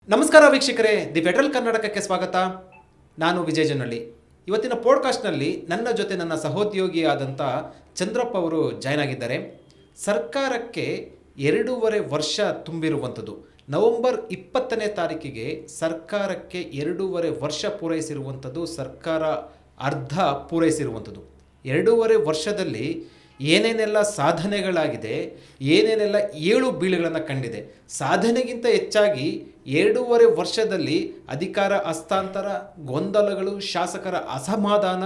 ನಮಸ್ಕಾರ ವೀಕ್ಷಕರೇ, the federal ಕರ್ನಾಟಕಕ್ಕೆ ಸ್ವಾಗತ. ನಾನು ವಿಜಯ್ ಜನಹಳ್ಳಿ. ಇವತ್ತಿನ ಪಾಡ್ಕಾಸ್ಟ್ನಲ್ಲಿ ನನ್ನ ಜೊತೆ ನನ್ನ ಸಹೋದ್ಯೋಗಿಯಾದಂಥ ಚಂದ್ರಪ್ಪ ಅವರು ಜಾಯ್ನ್ ಆಗಿದ್ದಾರೆ. ಸರ್ಕಾರಕ್ಕೆ 2.5 ವರ್ಷ ತುಂಬಿರುವಂಥದ್ದು. ನವೆಂಬರ್ 20ನೇ ತಾರೀಕಿಗೆ ಸರ್ಕಾರಕ್ಕೆ 2.5 ವರ್ಷ ಪೂರೈಸಿರುವಂಥದ್ದು. ಸರ್ಕಾರ ಅರ್ಧ ಪೂರೈಸಿರುವಂಥದ್ದು. 2.5 ವರ್ಷದಲ್ಲಿ ಏನೇನೆಲ್ಲ ಸಾಧನೆಗಳಾಗಿದೆ, ಏನೇನೆಲ್ಲ ಏಳು ಬೀಳುಗಳನ್ನು ಕಂಡಿದೆ. ಸಾಧನೆಗಿಂತ ಹೆಚ್ಚಾಗಿ 2.5 ವರ್ಷದಲ್ಲಿ ಅಧಿಕಾರ ಹಸ್ತಾಂತರ, ಗೊಂದಲಗಳು, ಶಾಸಕರ ಅಸಮಾಧಾನ,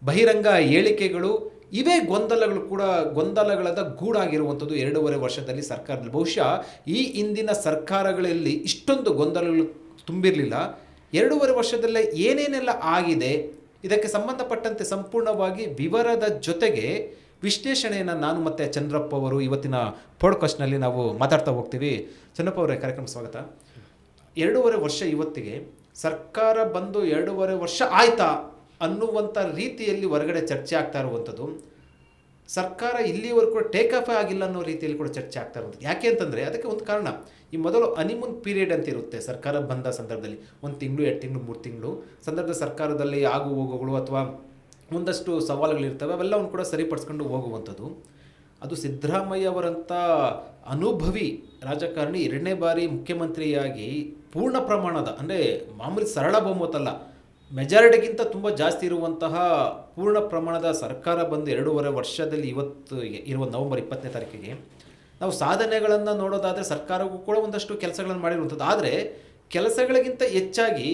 ಬಹಿರಂಗ ಹೇಳಿಕೆಗಳು, ಇವೇ ಗೊಂದಲಗಳದ ಗೂಡಾಗಿರುವಂಥದ್ದು 2.5 ವರ್ಷದಲ್ಲಿ ಸರ್ಕಾರದಲ್ಲಿ. ಬಹುಶಃ ಈ ಹಿಂದಿನ ಸರ್ಕಾರಗಳಲ್ಲಿ ಇಷ್ಟೊಂದು ಗೊಂದಲಗಳು ತುಂಬಿರಲಿಲ್ಲ. 2.5 ವರ್ಷದಲ್ಲೇ ಏನೇನೆಲ್ಲ ಆಗಿದೆ, ಇದಕ್ಕೆ ಸಂಬಂಧಪಟ್ಟಂತೆ ಸಂಪೂರ್ಣವಾಗಿ ವಿವರದ ಜೊತೆಗೆ ವಿಶ್ಲೇಷಣೆಯನ್ನು ನಾನು ಮತ್ತು ಚಂದ್ರಪ್ಪ ಅವರು ಇವತ್ತಿನ ಪಾಡ್ಕಾಸ್ಟ್ನಲ್ಲಿ ನಾವು ಮಾತಾಡ್ತಾ ಹೋಗ್ತೀವಿ. ಚಂದ್ರಪ್ಪ ಅವರೇ, ಕಾರ್ಯಕ್ರಮ ಸ್ವಾಗತ. 2.5 ವರ್ಷ ಇವತ್ತಿಗೆ ಸರ್ಕಾರ ಬಂದು 2.5 ವರ್ಷ ಆಯ್ತಾ ಅನ್ನುವಂಥ ರೀತಿಯಲ್ಲಿ ಹೊರಗಡೆ ಚರ್ಚೆ ಆಗ್ತಾ ಇರುವಂಥದ್ದು. ಸರ್ಕಾರ ಇಲ್ಲಿವರೆಗೂ ಕೂಡ ಟೇಕ್ ಆಫ್ ಆಗಿಲ್ಲ ಅನ್ನೋ ರೀತಿಯಲ್ಲಿ ಕೂಡ ಚರ್ಚೆ ಆಗ್ತಾ ಇರುವಂಥದ್ದು. ಯಾಕೆ ಅಂತಂದರೆ ಅದಕ್ಕೆ ಒಂದು ಕಾರಣ. ಈ ಮೊದಲು ಹನಿಮೂನ್ ಪೀರಿಯಡ್ ಅಂತ ಇರುತ್ತೆ ಸರ್ಕಾರ ಬಂದ ಸಂದರ್ಭದಲ್ಲಿ. 1 ತಿಂಗಳು, 2 ತಿಂಗಳು, 3 ತಿಂಗಳು ಸಂದರ್ಭದ ಸರ್ಕಾರದಲ್ಲಿ ಆಗು ಹೋಗುಗಳು ಅಥವಾ ಒಂದಷ್ಟು ಸವಾಲುಗಳಿರ್ತವೆ, ಅವೆಲ್ಲವನ್ನು ಕೂಡ ಸರಿಪಡಿಸ್ಕೊಂಡು ಹೋಗುವಂಥದ್ದು. ಅದು ಸಿದ್ದರಾಮಯ್ಯ ಅವರಂಥ ಅನುಭವಿ ರಾಜಕಾರಣಿ 2ನೇ ಬಾರಿ ಮುಖ್ಯಮಂತ್ರಿಯಾಗಿ ಪೂರ್ಣ ಪ್ರಮಾಣದ, ಅಂದರೆ ಮಾಮೂಲಿ ಸರಳ ಬಹುಮತ ಅಲ್ಲ, ಮೆಜಾರಿಟಿಗಿಂತ ತುಂಬ ಜಾಸ್ತಿ ಇರುವಂತಹ ಪೂರ್ಣ ಪ್ರಮಾಣದ ಸರ್ಕಾರ ಬಂದು 2.5 ವರ್ಷದಲ್ಲಿ ಇವತ್ತು ಇರುವ ನವೆಂಬರ್ 20ನೇ ತಾರೀಕಿಗೆ ನಾವು ಸಾಧನೆಗಳನ್ನು ನೋಡೋದಾದರೆ ಸರ್ಕಾರಕ್ಕೂ ಕೂಡ ಒಂದಷ್ಟು ಕೆಲಸಗಳನ್ನು ಮಾಡಿರುವಂಥದ್ದು. ಆದರೆ ಕೆಲಸಗಳಿಗಿಂತ ಹೆಚ್ಚಾಗಿ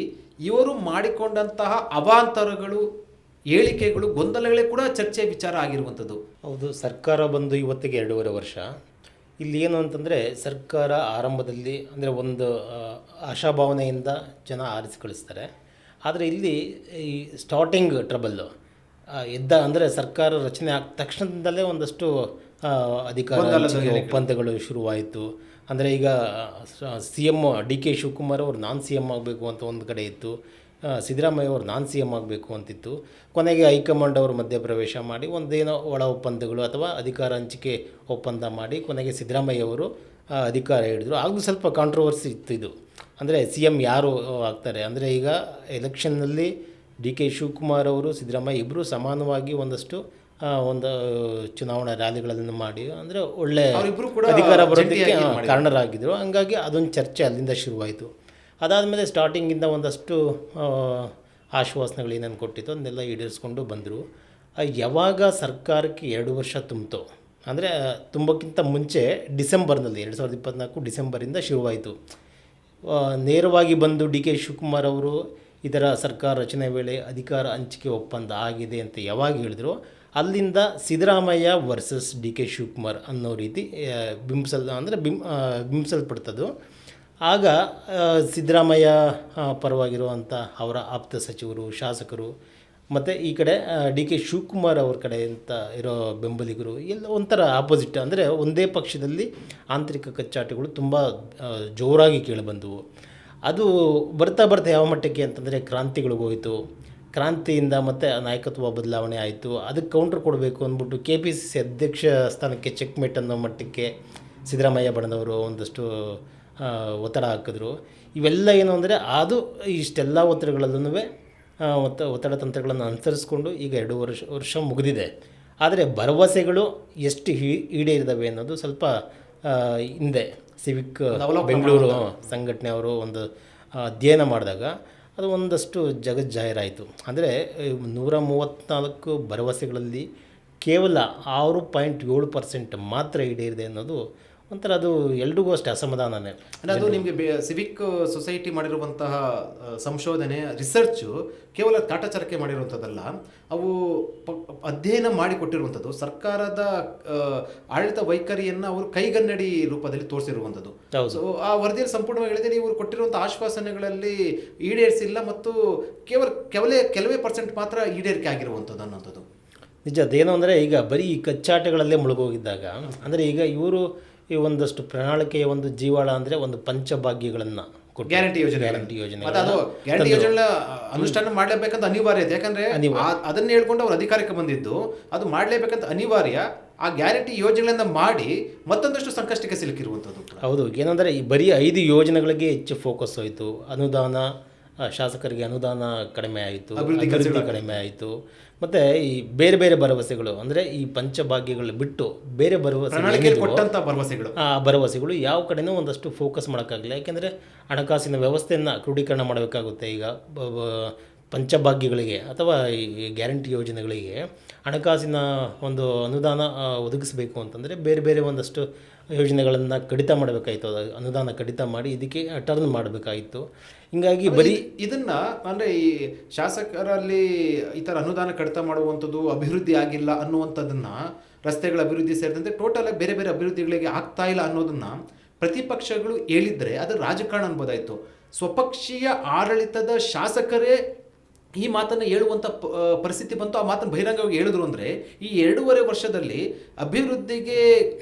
ಇವರು ಮಾಡಿಕೊಂಡಂತಹ ಅವಾಂತರಗಳು, ಹೇಳಿಕೆಗಳು, ಗೊಂದಲಗಳೇ ಕೂಡ ಚರ್ಚೆ ವಿಚಾರ ಆಗಿರುವಂಥದ್ದು. ಹೌದು, ಸರ್ಕಾರ ಬಂದು ಇವತ್ತಿಗೆ 2.5 ವರ್ಷ. ಇಲ್ಲಿ ಏನು ಅಂತಂದರೆ, ಸರ್ಕಾರ ಆರಂಭದಲ್ಲಿ ಅಂದರೆ ಒಂದು ಆಶಾಭಾವನೆಯಿಂದ ಜನ ಆರಿಸಿ ಕಳಿಸ್ತಾರೆ. ಆದರೆ ಇಲ್ಲಿ ಈ ಸ್ಟಾರ್ಟಿಂಗ್ ಟ್ರಬಲ್ಲು ಅಂದರೆ ಸರ್ಕಾರ ರಚನೆ ಆದ ತಕ್ಷಣದಿಂದಲೇ ಒಂದಷ್ಟು ಅಧಿಕಾರ ಒಪ್ಪಂದಗಳು ಶುರುವಾಯಿತು. ಅಂದರೆ ಈಗ CM DK ಶಿವಕುಮಾರ್ ಅವರು ನಾನ್ CM ಆಗಬೇಕು ಅಂತ ಒಂದು ಕಡೆ ಇತ್ತು, ಸಿದ್ದರಾಮಯ್ಯ ಅವರು ನಾನ್ CM ಆಗಬೇಕು ಅಂತಿತ್ತು. ಕೊನೆಗೆ ಹೈಕಮಾಂಡ್ ಅವರು ಮಧ್ಯಪ್ರವೇಶ ಮಾಡಿ ಒಂದೇನೋ ಒಳ ಒಪ್ಪಂದಗಳು ಅಥವಾ ಅಧಿಕಾರ ಹಂಚಿಕೆ ಒಪ್ಪಂದ ಮಾಡಿ ಕೊನೆಗೆ ಸಿದ್ದರಾಮಯ್ಯ ಅವರು ಅಧಿಕಾರ ಹಿಡಿದ್ರು. ಆಗಲೂ ಸ್ವಲ್ಪ ಕಾಂಟ್ರವರ್ಸಿ ಇತ್ತು ಇದು. ಅಂದರೆ CM ಯಾರು ಆಗ್ತಾರೆ ಅಂದರೆ, ಈಗ ಎಲೆಕ್ಷನ್ನಲ್ಲಿ DK ಶಿವಕುಮಾರ್ ಅವರು ಸಿದ್ದರಾಮಯ್ಯ ಇಬ್ಬರು ಸಮಾನವಾಗಿ ಒಂದಷ್ಟು ಒಂದು ಚುನಾವಣಾ ರ್ಯಾಲಿಗಳನ್ನು ಮಾಡಿ ಅಂದರೆ ಒಳ್ಳೆ ಅಧಿಕಾರ ಬರೋದಕ್ಕೆ ಕಾರಣರಾಗಿದ್ದರು. ಹಂಗಾಗಿ ಅದೊಂದು ಚರ್ಚೆ ಅಲ್ಲಿಂದ ಶುರುವಾಯಿತು. ಅದಾದಮೇಲೆ ಸ್ಟಾರ್ಟಿಂಗಿಂದ ಒಂದಷ್ಟು ಆಶ್ವಾಸನೆಗಳು ಏನೇನು ಕೊಟ್ಟಿತ್ತು ಅದನ್ನೆಲ್ಲ ಈಡೇರಿಸ್ಕೊಂಡು ಬಂದರು. ಯಾವಾಗ ಸರ್ಕಾರಕ್ಕೆ 2 ವರ್ಷ ತುಂಬಿತು ಅಂದರೆ ತುಂಬಕ್ಕಿಂತ ಮುಂಚೆ ಡಿಸೆಂಬರ್ನಲ್ಲಿ 2024 ಡಿಸೆಂಬರಿಂದ ಶುರುವಾಯಿತು. ನೇರವಾಗಿ ಬಂದು DK ಶಿವಕುಮಾರ್ ಅವರು ಇದರ ಸರ್ಕಾರ ರಚನೆ ವೇಳೆ ಅಧಿಕಾರ ಹಂಚಿಕೆ ಒಪ್ಪಂದ ಆಗಿದೆ ಅಂತ ಯಾವಾಗ ಹೇಳಿದ್ರು, ಅಲ್ಲಿಂದ ಸಿದ್ದರಾಮಯ್ಯ ವರ್ಸಸ್ DK ಶಿವಕುಮಾರ್ ಅನ್ನೋ ರೀತಿ ಬಿಂಬಿಸಲ್ಪಡ್ತದ್ದು. ಆಗ ಸಿದ್ದರಾಮಯ್ಯ ಪರವಾಗಿರುವಂಥ ಅವರ ಆಪ್ತ ಸಚಿವರು, ಶಾಸಕರು ಮತ್ತು ಈ ಕಡೆ DK ಶಿವಕುಮಾರ್ ಅವ್ರ ಕಡೆ ಅಂತ ಇರೋ ಬೆಂಬಲಿಗರು ಎಲ್ಲ ಒಂಥರ ಆಪೋಸಿಟ್, ಅಂದರೆ ಒಂದೇ ಪಕ್ಷದಲ್ಲಿ ಆಂತರಿಕ ಕಚ್ಚಾಟಗಳು ತುಂಬ ಜೋರಾಗಿ ಕೇಳಿಬಂದವು. ಅದು ಬರ್ತಾ ಯಾವ ಮಟ್ಟಕ್ಕೆ ಅಂತಂದರೆ ಕ್ರಾಂತಿಗಳಿಗೆ ಹೋಯಿತು. ಕ್ರಾಂತಿಯಿಂದ ಮತ್ತು ನಾಯಕತ್ವ ಬದಲಾವಣೆ ಆಯಿತು. ಅದಕ್ಕೆ ಕೌಂಟ್ರ್ ಕೊಡಬೇಕು ಅಂದ್ಬಿಟ್ಟು KPCC ಅಧ್ಯಕ್ಷ ಸ್ಥಾನಕ್ಕೆ ಚೆಕ್ಮೇಟ್ ಅನ್ನೋ ಮಟ್ಟಕ್ಕೆ ಸಿದ್ದರಾಮಯ್ಯ ಬಣದವರು ಒಂದಷ್ಟು ಒತ್ತಡ ಹಾಕಿದ್ರು. ಇವೆಲ್ಲ ಏನು ಅಂದರೆ ಅದು ಇಷ್ಟೆಲ್ಲ ಒತ್ತಡಗಳಲ್ಲೂ ಒತ್ತಡ ತಂತ್ರಗಳನ್ನು ಅನುಸರಿಸ್ಕೊಂಡು ಈಗ 2 ವರ್ಷ ಮುಗಿದಿದೆ. ಆದರೆ ಭರವಸೆಗಳು ಎಷ್ಟು ಈಡೇರಿದ್ದಾವೆ ಅನ್ನೋದು ಸ್ವಲ್ಪ ಹಿಂದೆ ಸಿವಿಕ್ ಬೆಂಗಳೂರು ಸಂಘಟನೆ ಅವರು ಒಂದು ಅಧ್ಯಯನ ಮಾಡಿದಾಗ ಅದು ಒಂದಷ್ಟು ಜಗಜ್ಜಾಹೀರಾಯಿತು. ಅಂದರೆ 134 ಭರವಸೆಗಳಲ್ಲಿ ಕೇವಲ 6.7% ಮಾತ್ರ ಈಡೇರಿದೆ ಅನ್ನೋದು ಒಂಥರ, ಅದು ಎಲ್ರಿಗೂ ಅಷ್ಟೇ ಅಸಮಾಧಾನನೇ. ಅಂದರೆ ಅದು ನಿಮಗೆ ಸಿವಿಕ್ ಸೊಸೈಟಿ ಮಾಡಿರುವಂತಹ ಸಂಶೋಧನೆ, ರಿಸರ್ಚು ಕೇವಲ ಕಾಟಾಚಾರಕ್ಕೆ ಮಾಡಿರುವಂಥದ್ದಲ್ಲ, ಅವು ಅಧ್ಯಯನ ಮಾಡಿಕೊಟ್ಟಿರುವಂಥದ್ದು. ಸರ್ಕಾರದ ಆಡಳಿತ ವೈಖರಿಯನ್ನು ಅವರು ಕೈಗನ್ನಡಿ ರೂಪದಲ್ಲಿ ತೋರಿಸಿರುವಂಥದ್ದು. ಸೊ ಆ ವರದಿಯಲ್ಲಿ ಸಂಪೂರ್ಣವಾಗಿ ಹೇಳಿದರೆ ಇವರು ಕೊಟ್ಟಿರುವಂಥ ಆಶ್ವಾಸನೆಗಳಲ್ಲಿ ಈಡೇರಿಸಿಲ್ಲ ಮತ್ತು ಕೆಲವೇ ಪರ್ಸೆಂಟ್ ಮಾತ್ರ ಈಡೇರಿಕೆ ಆಗಿರುವಂಥದ್ದು ಅನ್ನೋಂಥದ್ದು ನಿಜ. ಅದೇನು ಅಂದರೆ ಈಗ ಬರೀ ಕಚ್ಚಾಟಗಳಲ್ಲೇ ಮುಳುಗೋಗಿದ್ದಾಗ, ಅಂದರೆ ಈಗ ಇವರು ಈ ಒಂದಷ್ಟು ಪ್ರಣಾಳಿಕೆಯ ಒಂದು ಜೀವಾಳ ಅಂದರೆ ಒಂದು ಪಂಚಭಾಗ್ಯಗಳನ್ನು ಗ್ಯಾರಂಟಿ ಯೋಜನೆ ಅನುಷ್ಠಾನ ಮಾಡಲೇಬೇಕಂತ ಅನಿವಾರ್ಯ ಇದೆ. ಯಾಕಂದ್ರೆ ಅದನ್ನ ಹೇಳ್ಕೊಂಡು ಅವ್ರು ಅಧಿಕಾರಕ್ಕೆ ಬಂದಿದ್ದು, ಅದು ಮಾಡಲೇಬೇಕಂತ ಅನಿವಾರ್ಯ. ಆ ಗ್ಯಾರಂಟಿ ಯೋಜನೆಗಳನ್ನು ಮಾಡಿ ಮತ್ತೊಂದಷ್ಟು ಸಂಕಷ್ಟಕ್ಕೆ ಸಿಲುಕಿರುವಂಥದ್ದು ಕೂಡ. ಹೌದು, ಏನಂದರೆ ಈ ಬರೀ 5 ಯೋಜನೆಗಳಿಗೆ ಹೆಚ್ಚು ಫೋಕಸ್ ಹೋಯಿತು. ಅನುದಾನ, ಶಾಸಕರಿಗೆ ಅನುದಾನ ಕಡಿಮೆ ಆಯಿತು, ಅಭಿವೃದ್ಧಿ ಕಡಿಮೆ ಆಯಿತು. ಮತ್ತು ಈ ಬೇರೆ ಬೇರೆ ಭರವಸೆಗಳು, ಅಂದರೆ ಈ ಪಂಚಭಾಗ್ಯಗಳು ಬಿಟ್ಟು ಬೇರೆ ಕೊಟ್ಟಂಥ ಭರವಸೆಗಳು, ಆ ಭರವಸೆಗಳು ಯಾವ ಕಡೆನೂ ಒಂದಷ್ಟು ಫೋಕಸ್ ಮಾಡೋಕ್ಕಾಗಲಿಲ್ಲ. ಯಾಕೆಂದರೆ ಹಣಕಾಸಿನ ವ್ಯವಸ್ಥೆಯನ್ನು ಕ್ರೋಢೀಕರಣ ಮಾಡಬೇಕಾಗುತ್ತೆ. ಈಗ ಪಂಚಭಾಗ್ಯಗಳಿಗೆ ಅಥವಾ ಈ ಗ್ಯಾರಂಟಿ ಯೋಜನೆಗಳಿಗೆ ಹಣಕಾಸಿನ ಒಂದು ಅನುದಾನ ಒದಗಿಸಬೇಕು ಅಂತಂದರೆ ಬೇರೆ ಬೇರೆ ಒಂದಷ್ಟು ಯೋಜನೆಗಳನ್ನು ಕಡಿತ ಮಾಡಬೇಕಾಯಿತು. ಅನುದಾನ ಕಡಿತ ಮಾಡಿ ಇದಕ್ಕೆ ಟರ್ನ್ ಮಾಡಬೇಕಾಯಿತು. ಹಿಂಗಾಗಿ ಬರೀ ಇದನ್ನು ಅಂದರೆ ಈ ಶಾಸಕರಲ್ಲಿ ಈ ಥರ ಅನುದಾನ ಕಡಿತ ಮಾಡುವಂಥದ್ದು, ಅಭಿವೃದ್ಧಿ ಆಗಿಲ್ಲ ಅನ್ನುವಂಥದ್ದನ್ನು, ರಸ್ತೆಗಳ ಅಭಿವೃದ್ಧಿ ಸೇರಿದಂತೆ ಟೋಟಲ್ ಬೇರೆ ಬೇರೆ ಅಭಿವೃದ್ಧಿಗಳಿಗೆ ಆಗ್ತಾ ಇಲ್ಲ ಅನ್ನೋದನ್ನು ಪ್ರತಿಪಕ್ಷಗಳು ಹೇಳಿದರೆ ಅದು ರಾಜಕಾರಣ ಅನ್ಬೋದಾಯಿತು. ಸ್ವಪಕ್ಷೀಯ ಆಡಳಿತದ ಶಾಸಕರೇ ಈ ಮಾತನ್ನು ಹೇಳುವಂಥ ಪರಿಸ್ಥಿತಿ ಬಂತು. ಆ ಮಾತನ್ನು ಬಹಿರಂಗವಾಗಿ ಹೇಳಿದ್ರು ಅಂದರೆ ಈ 2.5 ವರ್ಷದಲ್ಲಿ ಅಭಿವೃದ್ಧಿಗೆ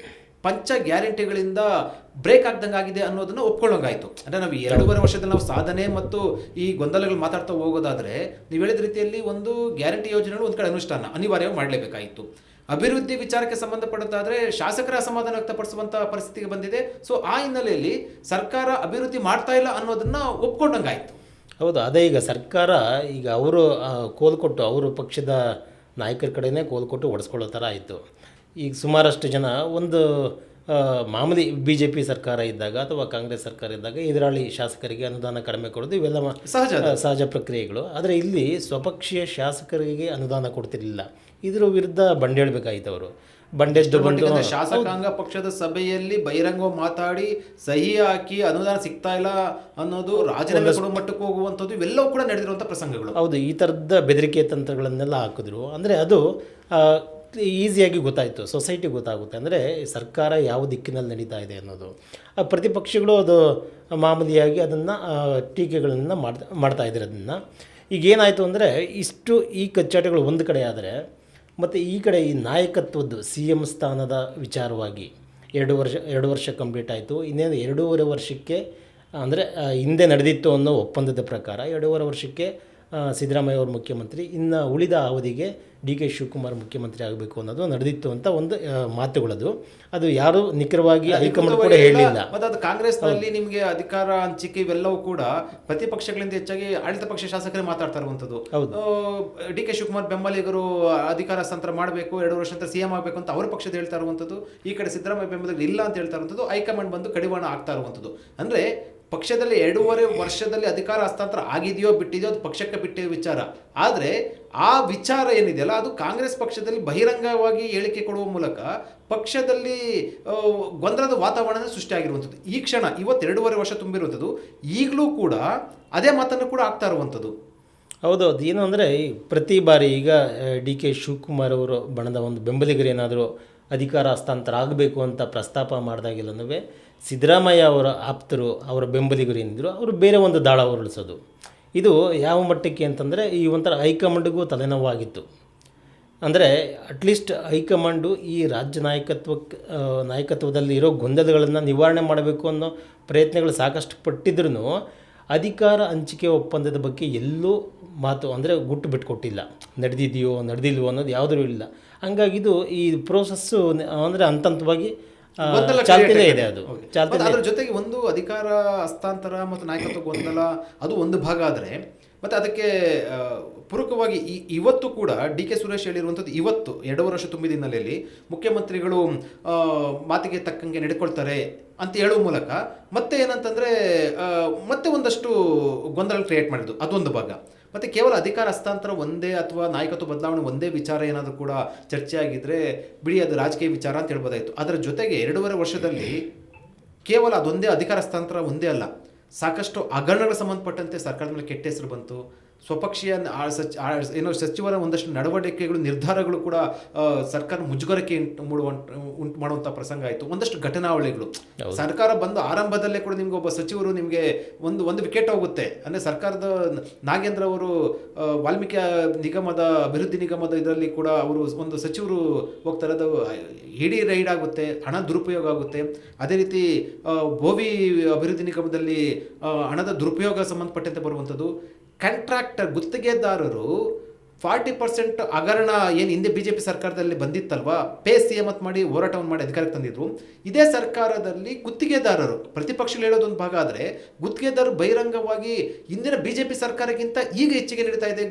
ಪಂಚ ಗ್ಯಾರಂಟಿಗಳಿಂದ ಬ್ರೇಕ್ ಆಗ್ದಂಗೆ ಆಗಿದೆ ಅನ್ನೋದನ್ನು ಒಪ್ಕೊಳ್ಳೋಂಗಾಯಿತು. ಅಂದರೆ ನಾವು 2.5 ವರ್ಷದಲ್ಲಿ ನಾವು ಸಾಧನೆ ಮತ್ತು ಈ ಗೊಂದಲಗಳು ಮಾತಾಡ್ತಾ ಹೋಗೋದಾದರೆ ನೀವು ಹೇಳಿದ ರೀತಿಯಲ್ಲಿ ಒಂದು ಗ್ಯಾರಂಟಿ ಯೋಜನೆಗಳು ಒಂದು ಕಡೆ ಅನುಷ್ಠಾನ ಅನಿವಾರ್ಯವಾಗಿ ಮಾಡಲೇಬೇಕಾಯಿತು. ಅಭಿವೃದ್ಧಿ ವಿಚಾರಕ್ಕೆ ಸಂಬಂಧಪಡುತ್ತಾದರೆ ಶಾಸಕರ ಅಸಮಾಧಾನ ವ್ಯಕ್ತಪಡಿಸುವಂಥ ಪರಿಸ್ಥಿತಿಗೆ ಬಂದಿದೆ. ಸೊ ಆ ಹಿನ್ನೆಲೆಯಲ್ಲಿ ಸರ್ಕಾರ ಅಭಿವೃದ್ಧಿ ಮಾಡ್ತಾ ಇಲ್ಲ ಅನ್ನೋದನ್ನು ಒಪ್ಕೊಂಡಂಗಾಯಿತು. ಹೌದು, ಅದೇ ಈಗ ಸರ್ಕಾರ ಈಗ ಅವರು ಕೋಲ್ಕೊಟ್ಟು ಅವರು ಪಕ್ಷದ ನಾಯಕರ ಕಡೆಯೇ ಕೋಲ್ಕೊಟ್ಟು ಹೊಡೆಸ್ಕೊಳ್ಳೋ ಥರ ಆಯಿತು. ಈಗ ಸುಮಾರಷ್ಟು ಜನ ಒಂದು ಮಾಮೂಲಿ BJP ಸರ್ಕಾರ ಇದ್ದಾಗ ಅಥವಾ ಕಾಂಗ್ರೆಸ್ ಸರ್ಕಾರ ಇದ್ದಾಗ ಎದುರಾಳಿ ಶಾಸಕರಿಗೆ ಅನುದಾನ ಕಡಿಮೆ ಕೊಡೋದು ಇವೆಲ್ಲ ಸಹಜ ಪ್ರಕ್ರಿಯೆಗಳು. ಆದರೆ ಇಲ್ಲಿ ಸ್ವಪಕ್ಷೀಯ ಶಾಸಕರಿಗೆ ಅನುದಾನ ಕೊಡ್ತಿರಲಿಲ್ಲ. ಇದರ ವಿರುದ್ಧ ಬಂಡೇಳಬೇಕಾಯಿತು. ಅವರು ಬಂಡೆದ್ದು ಶಾಸಕಾಂಗ ಪಕ್ಷದ ಸಭೆಯಲ್ಲಿ ಬಹಿರಂಗ ಮಾತಾಡಿ ಸಹಿ ಹಾಕಿ ಅನುದಾನ ಸಿಗ್ತಾ ಇಲ್ಲ ಅನ್ನೋದು ರಾಜೀನಾಮೆ ಕೊಡುವ ಮಟ್ಟಕ್ಕೆ ಹೋಗುವಂಥದ್ದು ಇವೆಲ್ಲವೂ ಕೂಡ ನಡೆದಿರುವಂಥ ಪ್ರಸಂಗಗಳು. ಹೌದು, ಈ ಥರದ ಬೆದರಿಕೆ ತಂತ್ರಗಳನ್ನೆಲ್ಲ ಹಾಕಿದ್ರು. ಅಂದರೆ ಅದು ಈಸಿಯಾಗಿ ಗೊತ್ತಾಯಿತು, ಸೊಸೈಟಿ ಗೊತ್ತಾಗುತ್ತೆ. ಅಂದರೆ ಸರ್ಕಾರ ಯಾವ ದಿಕ್ಕಿನಲ್ಲಿ ನಡೀತಾ ಇದೆ ಅನ್ನೋದು. ಪ್ರತಿಪಕ್ಷಗಳು ಅದು ಮಾಮೂಲಿಯಾಗಿ ಅದನ್ನು ಟೀಕೆಗಳನ್ನು ಮಾಡ್ತಾ ಇದ್ದಾರೆ. ಅದನ್ನು ಈಗೇನಾಯಿತು ಅಂದರೆ ಇಷ್ಟು ಈ ಕಚ್ಚಾಟಗಳು ಒಂದು ಕಡೆ ಆದರೆ, ಮತ್ತು ಈ ಕಡೆ ಈ ನಾಯಕತ್ವದ್ದು CM ಸ್ಥಾನದ ವಿಚಾರವಾಗಿ 2 ವರ್ಷ ಕಂಪ್ಲೀಟ್ ಆಯಿತು. ಇನ್ನೇನು 2.5 ವರ್ಷಕ್ಕೆ ಅಂದರೆ ಹಿಂದೆ ನಡೆದಿತ್ತು ಅನ್ನೋ ಒಪ್ಪಂದದ ಪ್ರಕಾರ 2.5 ವರ್ಷಕ್ಕೆ ಸಿದ್ದರಾಮಯ್ಯ ಅವರು ಮುಖ್ಯಮಂತ್ರಿ, ಇನ್ನು ಉಳಿದ ಅವಧಿಗೆ DK ಶಿವಕುಮಾರ್ ಮುಖ್ಯಮಂತ್ರಿ ಆಗಬೇಕು ಅನ್ನೋದು ನಡೆದಿತ್ತು ಅಂತ ಒಂದು ಮಾತುಗಳದು. ಅದು ಯಾರು ನಿಖರವಾಗಿ ಹೈಕಮಾಂಡ್ ಕೂಡ ಹೇಳಲಿಲ್ಲ. ಮತ್ತು ಅದು ಕಾಂಗ್ರೆಸ್ನಲ್ಲಿ ನಿಮಗೆ ಅಧಿಕಾರ ಹಂಚಿಕೆ ಇವೆಲ್ಲವೂ ಕೂಡ ಪ್ರತಿಪಕ್ಷಗಳಿಂದ ಹೆಚ್ಚಾಗಿ ಆಡಳಿತ ಪಕ್ಷ ಶಾಸಕರೇ ಮಾತಾಡ್ತಾ ಇರುವಂಥದ್ದು. DK ಶಿವಕುಮಾರ್ ಬೆಂಬಲಿಗರು ಅಧಿಕಾರ ಹಸ್ತಾಂತರ ಮಾಡಬೇಕು, 2 ವರ್ಷ ಅಂತ CM ಆಗಬೇಕು ಅಂತ ಅವ್ರ ಪಕ್ಷದ ಹೇಳ್ತಾ ಇರುವಂಥದ್ದು. ಈ ಕಡೆ ಸಿದ್ದರಾಮಯ್ಯ ಬೆಂಬಲಿಗರು ಇಲ್ಲ ಅಂತ ಹೇಳ್ತಾ ಇರುವಂಥದ್ದು. ಹೈಕಮಾಂಡ್ ಬಂದು ಕಡಿವಾಣ ಆಗ್ತಾ ಇರುವಂಥದ್ದು. ಅಂದರೆ ಪಕ್ಷದಲ್ಲಿ 2.5 ವರ್ಷದಲ್ಲಿ ಅಧಿಕಾರ ಹಸ್ತಾಂತರ ಆಗಿದೆಯೋ ಬಿಟ್ಟಿದೆಯೋ ಅದು ಪಕ್ಷಕ್ಕೆ ಬಿಟ್ಟಿರೋ ವಿಚಾರ. ಆದರೆ ಆ ವಿಚಾರ ಏನಿದೆಯಲ್ಲ ಅದು ಕಾಂಗ್ರೆಸ್ ಪಕ್ಷದಲ್ಲಿ ಬಹಿರಂಗವಾಗಿ ಹೇಳಿಕೆ ಕೊಡುವ ಮೂಲಕ ಪಕ್ಷದಲ್ಲಿ ಗೊಂದಲದ ವಾತಾವರಣ ಸೃಷ್ಟಿಯಾಗಿರುವಂಥದ್ದು. ಈ ಕ್ಷಣ ಇವತ್ತು 2.5 ವರ್ಷ ತುಂಬಿರುವಂಥದ್ದು ಈಗಲೂ ಕೂಡ ಅದೇ ಮಾತನ್ನು ಕೂಡ ಆಗ್ತಾ ಇರುವಂಥದ್ದು. ಹೌದು, ಅದೇನು ಅಂದರೆ ಪ್ರತಿ ಬಾರಿ ಈಗ DK ಶಿವಕುಮಾರ್ ಅವರು ಬಣದ ಒಂದು ಬೆಂಬಲಿಗರು ಏನಾದರೂ ಅಧಿಕಾರ ಹಸ್ತಾಂತರ ಆಗಬೇಕು ಅಂತ ಪ್ರಸ್ತಾಪ ಮಾಡಿದಾಗೆಲ್ಲನೂ ಸಿದ್ದರಾಮಯ್ಯ ಅವರ ಆಪ್ತರು, ಅವರ ಬೆಂಬಲಿಗರು ಏನಿದ್ರು ಅವರು ಬೇರೆ ಒಂದು ದಾಳ ಹೊರಳಿಸೋದು. ಇದು ಯಾವ ಮಟ್ಟಕ್ಕೆ ಅಂತಂದರೆ ಈ ಒಂಥರ ಹೈಕಮಾಂಡ್ಗೂ ತಲೆನೋವಾಗಿತ್ತು. ಅಂದರೆ ಅಟ್ಲೀಸ್ಟ್ ಹೈಕಮಾಂಡು ಈ ರಾಜ್ಯ ನಾಯಕತ್ವದಲ್ಲಿ ಇರೋ ಗೊಂದಲಗಳನ್ನು ನಿವಾರಣೆ ಮಾಡಬೇಕು ಅನ್ನೋ ಪ್ರಯತ್ನಗಳು ಸಾಕಷ್ಟು ಪಟ್ಟಿದ್ರೂ ಅಧಿಕಾರ ಹಂಚಿಕೆ ಒಪ್ಪಂದದ ಬಗ್ಗೆ ಎಲ್ಲೂ ಮಾತು ಅಂದರೆ ಗುಟ್ಟು ಬಿಟ್ಕೊಟ್ಟಿಲ್ಲ. ನಡೆದಿದೆಯೋ ನಡೆದಿಲ್ವೋ ಅನ್ನೋದು ಯಾವುದೂ ಇಲ್ಲ. ಹಂಗಾಗಿ ಇದು ಈ ಪ್ರೋಸೆಸ್ಸು ಅಂದರೆ ಹಂತವಾಗಿ ಚಾಲ್ತಿಯಲ್ಲೇ ಇದೆ. ಅದು ಅದರ ಜೊತೆಗೆ ಒಂದು ಅಧಿಕಾರ ಹಸ್ತಾಂತರ ಮತ್ತು ನಾಯಕತ್ವ ಗೊಂದಲ ಅದು ಒಂದು ಭಾಗ ಆದರೆ, ಮತ್ತು ಅದಕ್ಕೆ ಪೂರಕವಾಗಿ ಇವತ್ತು ಕೂಡ DK ಸುರೇಶ್ ಹೇಳಿರುವಂಥದ್ದು, ಇವತ್ತು 2 ವರ್ಷ ತುಂಬಿದ ಹಿನ್ನೆಲೆಯಲ್ಲಿ ಮುಖ್ಯಮಂತ್ರಿಗಳು ಮಾತಿಗೆ ತಕ್ಕಂಗೆ ನಡ್ಕೊಳ್ತಾರೆ ಅಂತ ಹೇಳುವ ಮೂಲಕ ಮತ್ತೆ ಏನಂತಂದರೆ ಮತ್ತೆ ಒಂದಷ್ಟು ಗೊಂದಲ ಕ್ರಿಯೇಟ್ ಮಾಡಿದ್ದು ಅದೊಂದು ಭಾಗ. ಮತ್ತು ಕೇವಲ ಅಧಿಕಾರ ಹಸ್ತಾಂತರ ಒಂದೇ ಅಥವಾ ನಾಯಕತ್ವ ಬದಲಾವಣೆ ಒಂದೇ ವಿಚಾರ ಏನಾದರೂ ಕೂಡ ಚರ್ಚೆ ಆಗಿದ್ದರೆ ಬಿಡಿ ಅದು ರಾಜಕೀಯ ವಿಚಾರ ಅಂತ ಹೇಳ್ಬೋದಾಯಿತು. ಅದರ ಜೊತೆಗೆ 2.5 ವರ್ಷದಲ್ಲಿ ಕೇವಲ ಅದೊಂದೇ ಅಧಿಕಾರ ಹಸ್ತಾಂತರ ಒಂದೇ ಅಲ್ಲ, ಸಾಕಷ್ಟು ಹಗರಣಗಳು ಸಂಬಂಧಪಟ್ಟಂತೆ ಸರ್ಕಾರದ ಮೇಲೆ ಕೆಟ್ಟ ಹೆಸರು ಬಂತು. ಸ್ವಪಕ್ಷೀಯ ಏನೋ ಸಚಿವರ ಒಂದಷ್ಟು ನಡವಳಿಕೆಗಳು ನಿರ್ಧಾರಗಳು ಕೂಡ ಸರ್ಕಾರ ಮುಜುಗರಕ್ಕೆ ಉಂಟು ಮಾಡುವಂಥ ಪ್ರಸಂಗ ಆಯಿತು. ಒಂದಷ್ಟು ಘಟನಾವಳಿಗಳು ಸರ್ಕಾರ ಬಂದು ಆರಂಭದಲ್ಲೇ ಕೂಡ ನಿಮ್ಗೆ ಒಬ್ಬ ಸಚಿವರು ನಿಮಗೆ ಒಂದು ವಿಕೆಟ್ ಹೋಗುತ್ತೆ. ಅಂದರೆ ಸರ್ಕಾರದ ನಾಗೇಂದ್ರ ಅವರು ವಾಲ್ಮೀಕಿ ನಿಗಮದ ಅಭಿವೃದ್ಧಿ ನಿಗಮದ ಇದರಲ್ಲಿ ಕೂಡ ಅವರು ಒಂದು ಸಚಿವರು ಹೋಗ್ತಾರೆ, ಅದು ಇಡೀ ರೈಡ್ ಆಗುತ್ತೆ, ಹಣ ದುರುಪಯೋಗ ಆಗುತ್ತೆ. ಅದೇ ರೀತಿ ಬೋವಿ ಅಭಿವೃದ್ಧಿ ನಿಗಮದಲ್ಲಿ ಹಣದ ದುರುಪಯೋಗ ಸಂಬಂಧಪಟ್ಟಂತೆ ಬರುವಂಥದ್ದು. ಕಾಂಟ್ರಾಕ್ಟರ್ ಗುತ್ತಿಗೆದಾರರು 40% ಹಗರಣ ಏನು ಹಿಂದೆ BJP ಸರ್ಕಾರದಲ್ಲಿ ಬಂದಿತ್ತಲ್ವಾ, ಪೇ CM ಅಂತ ಮಾಡಿ ಹೋರಾಟವನ್ನು ಮಾಡಿ ಅಧಿಕಾರಕ್ಕೆ ತಂದಿದ್ರು. ಇದೇ ಸರ್ಕಾರದಲ್ಲಿ ಗುತ್ತಿಗೆದಾರರು, ಪ್ರತಿಪಕ್ಷಗಳು ಹೇಳೋದೊಂದು ಭಾಗ ಆದರೆ ಗುತ್ತಿಗೆದಾರರು ಬಹಿರಂಗವಾಗಿ ಹಿಂದಿನ BJP ಸರ್ಕಾರಕ್ಕಿಂತ ಈಗ ಹೆಚ್ಚಿಗೆ ನೀಡ್ತಾ ಇದೆ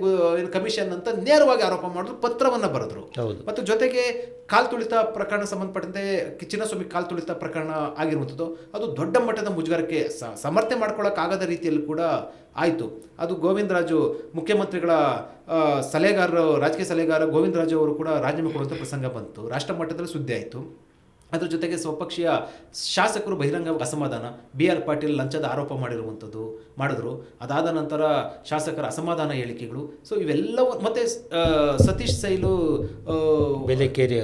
ಕಮಿಷನ್ ಅಂತ ನೇರವಾಗಿ ಆರೋಪ ಮಾಡಿದ್ರು, ಪತ್ರವನ್ನು ಬರೆದ್ರು. ಮತ್ತು ಜೊತೆಗೆ ಕಾಲ್ ತುಳಿತ ಪ್ರಕರಣ ಸಂಬಂಧಪಟ್ಟಂತೆ ಚಿನ್ನಸ್ವಾಮಿ ಕಾಲ್ ತುಳಿತ ಪ್ರಕರಣ ಆಗಿರುವಂಥದ್ದು ಅದು ದೊಡ್ಡ ಮಟ್ಟದ ಮುಜುಗರಕ್ಕೆ ಸಮರ್ಥನೆ ಮಾಡ್ಕೊಳ್ಳೋಕ್ಕಾಗದ ರೀತಿಯಲ್ಲಿ ಕೂಡ ಆಯಿತು. ಅದು ಗೋವಿಂದರಾಜು ಮುಖ್ಯಮಂತ್ರಿಗಳ ಸಲಹೆಗಾರರು, ರಾಜಕೀಯ ಸಲಹೆಗಾರ ಗೋವಿಂದರಾಜು ಅವರು ಕೂಡ ರಾಜೀನಾಮೆ ಕೊಡುವಂಥ ಪ್ರಸಂಗ ಬಂತು, ರಾಷ್ಟ್ರ ಮಟ್ಟದಲ್ಲಿ ಸುದ್ದಿ ಆಯಿತು. ಅದ್ರ ಜೊತೆಗೆ ಸ್ವಪಕ್ಷೀಯ ಶಾಸಕರು ಬಹಿರಂಗ ಅಸಮಾಧಾನ, BR ಪಾಟೀಲ್ ಲಂಚದ ಆರೋಪ ಮಾಡಿದ್ರು. ಅದಾದ ನಂತರ ಶಾಸಕರ ಅಸಮಾಧಾನ ಹೇಳಿಕೆಗಳು. ಸೊ ಇವೆಲ್ಲವೂ ಮತ್ತೆ ಸತೀಶ್ ಸೈಲು ಬೆಲೆಕೇರಿ